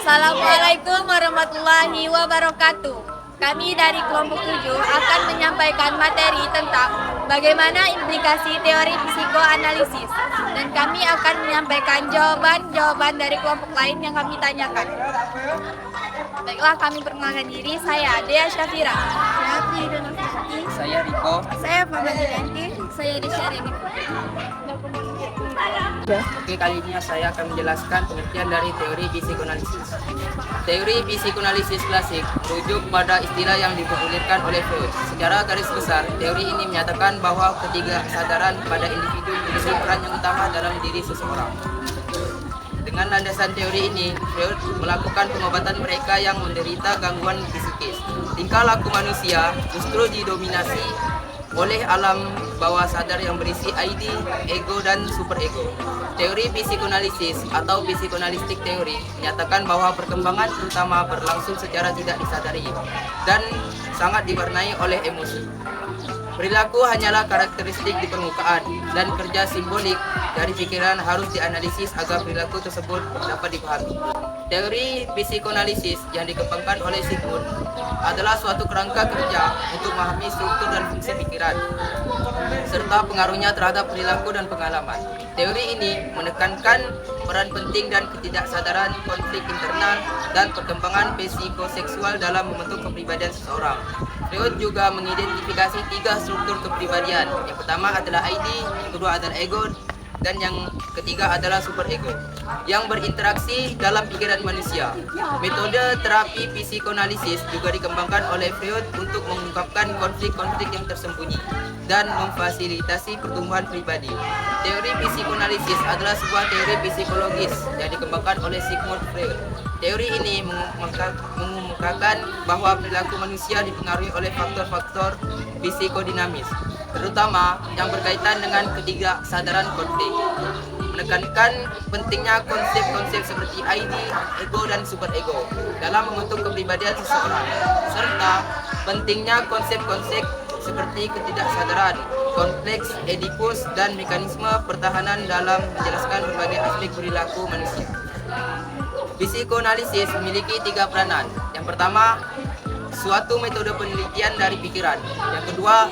Assalamualaikum warahmatullahi wabarakatuh. Kami dari kelompok 7 akan menyampaikan materi tentang bagaimana implikasi teori psikoanalisis, dan kami akan menyampaikan jawaban-jawaban dari kelompok lain yang kami tanyakan. Baiklah, kami perkenalkan diri. Saya Dea Syafira. Saya Riko. Saya Fahmi Yanti. Saya Desyarini. Oke, kali ini saya akan menjelaskan pengertian dari teori psikoanalisis. Teori psikoanalisis klasik merujuk pada istilah yang dipopulerkan oleh Freud. Secara garis besar, teori ini menyatakan bahwa ketidaksadaran pada individu memiliki peran yang utama dalam diri seseorang. Dengan landasan teori ini, Freud melakukan pengobatan mereka yang menderita gangguan psikis. Tingkah laku manusia justru didominasi oleh alam bawah sadar yang berisi ID, ego, dan superego. Teori psikoanalisis atau psikoanalistik teori menyatakan bahwa perkembangan terutama berlangsung secara tidak disadari dan sangat diwarnai oleh emosi. Perilaku hanyalah karakteristik di permukaan, dan kerja simbolik dari pikiran harus dianalisis agar perilaku tersebut dapat dipahami. Teori psikoanalisis yang dikembangkan oleh Sigmund adalah suatu kerangka kerja untuk memahami struktur dan fungsi pikiran, serta pengaruhnya terhadap perilaku dan pengalaman. Teori ini menekankan peran penting dan ketidaksadaran konflik internal dan perkembangan psikoseksual dalam membentuk kepribadian seseorang. Freud juga mengidentifikasi 3 struktur kepribadian. Yang pertama adalah ID, yang kedua adalah ego, dan yang ketiga adalah superego yang berinteraksi dalam pikiran manusia. Metode terapi psikoanalisis juga dikembangkan oleh Freud untuk mengungkapkan konflik-konflik yang tersembunyi dan memfasilitasi pertumbuhan pribadi. Teori psikoanalisis adalah sebuah teori psikologis yang dikembangkan oleh Sigmund Freud. Teori ini mengemukakan bahwa perilaku manusia dipengaruhi oleh faktor-faktor psikodinamis, terutama yang berkaitan dengan ketidaksadaran konflik. Menekankan pentingnya konsep-konsep seperti ID, ego, dan superego dalam membentuk kepribadian seseorang, serta pentingnya konsep-konsep seperti ketidaksadaran, kompleks Oedipus, dan mekanisme pertahanan dalam menjelaskan berbagai aspek perilaku manusia. Psikoanalisis memiliki 3 peranan. Yang pertama, suatu metode penelitian dari pikiran. Yang kedua,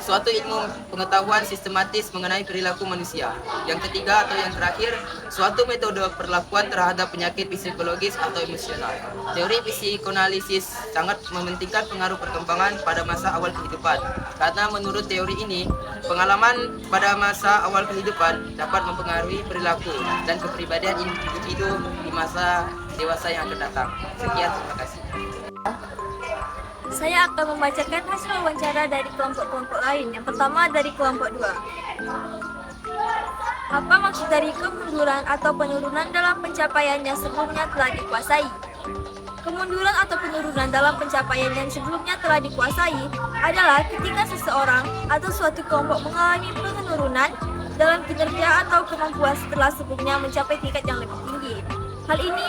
suatu ilmu pengetahuan sistematis mengenai perilaku manusia. Yang ketiga atau yang terakhir, suatu metode perlakuan terhadap penyakit psikologis atau emosional. Teori psikoanalisis sangat mementingkan pengaruh perkembangan pada masa awal kehidupan, karena menurut teori ini, pengalaman pada masa awal kehidupan dapat mempengaruhi perilaku dan kepribadian individu di masa dewasa yang akan datang. Sekian, terima kasih. Saya akan membacakan hasil wawancara dari kelompok-kelompok lain. Yang pertama dari kelompok 2. Apa maksud dari kemunduran atau penurunan dalam pencapaian yang sebelumnya telah dikuasai? Kemunduran atau penurunan dalam pencapaian yang sebelumnya telah dikuasai adalah ketika seseorang atau suatu kelompok mengalami penurunan dalam kinerja atau kemampuan setelah sebelumnya mencapai tingkat yang lebih tinggi. Hal ini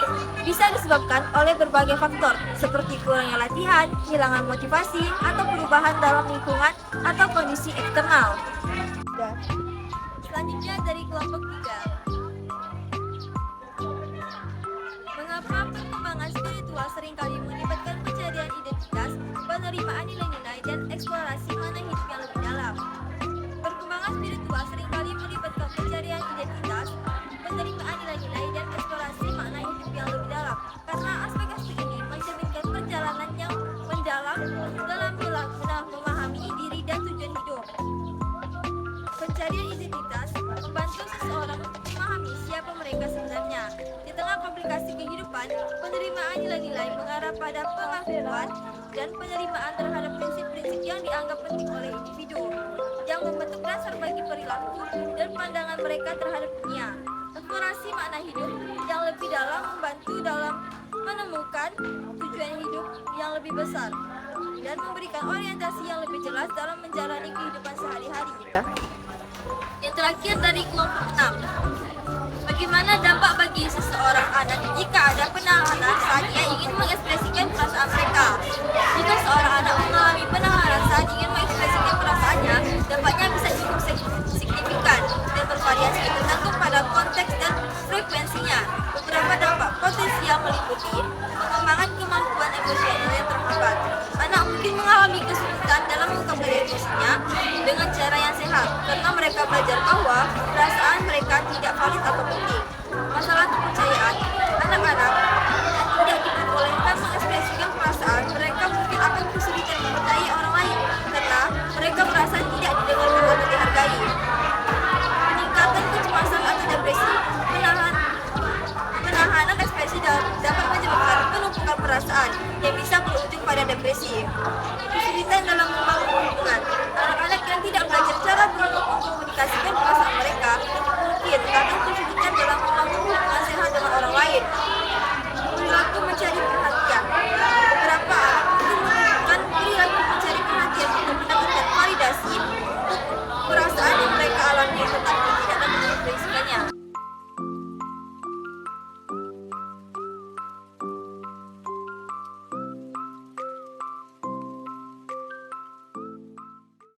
bisa disebabkan oleh berbagai faktor, seperti kurangnya latihan, kehilangan motivasi, atau perubahan dalam lingkungan atau kondisi eksternal. Selanjutnya dari kelompok 3. Mengapa perkembangan spiritual seringkali melibatkan pencarian identitas, penerimaan nilai-nilai, dan eksplorasi mana hidup yang lebih dalam? Perkembangan spiritual seringkali melibatkan pencarian identitas, penerimaan nilai-nilai, dan eksplorasi makna hidup yang lebih dalam, karena aspek-aspek ini mencerminkan perjalanan yang mendalam dalam memahami diri dan tujuan hidup. Pencarian identitas membantu seseorang memahami siapa mereka sebenarnya. Di tengah komplikasi kehidupan, penerimaan nilai-nilai mengarah pada pengakuan dan penerimaan terhadap prinsip-prinsip yang dianggap penting oleh individu, yang membentuk dasar bagi perilaku dan pandangan mereka terhadap dunia. Eksplorasi makna hidup yang lebih dalam membantu dalam menemukan tujuan hidup yang lebih besar dan memberikan orientasi yang lebih jelas dalam menjalani kehidupan sehari-hari. Yang terakhir dari kelompok 6. Bagaimana dampak bagi seseorang anak jika ada penahanan saat ia ingin mengekspresikan perasaan mereka? Jika seorang anak mengalami penahanan saat ingin mengekspresikan perasaannya, dampaknya bisa cukup signifikan dan bervariasi tergantung pada konteks dan frekuensinya. Beberapa dampak potensial meliputi karena mereka belajar bahwa perasaan mereka tidak valid atau penting. Masalah kepercayaan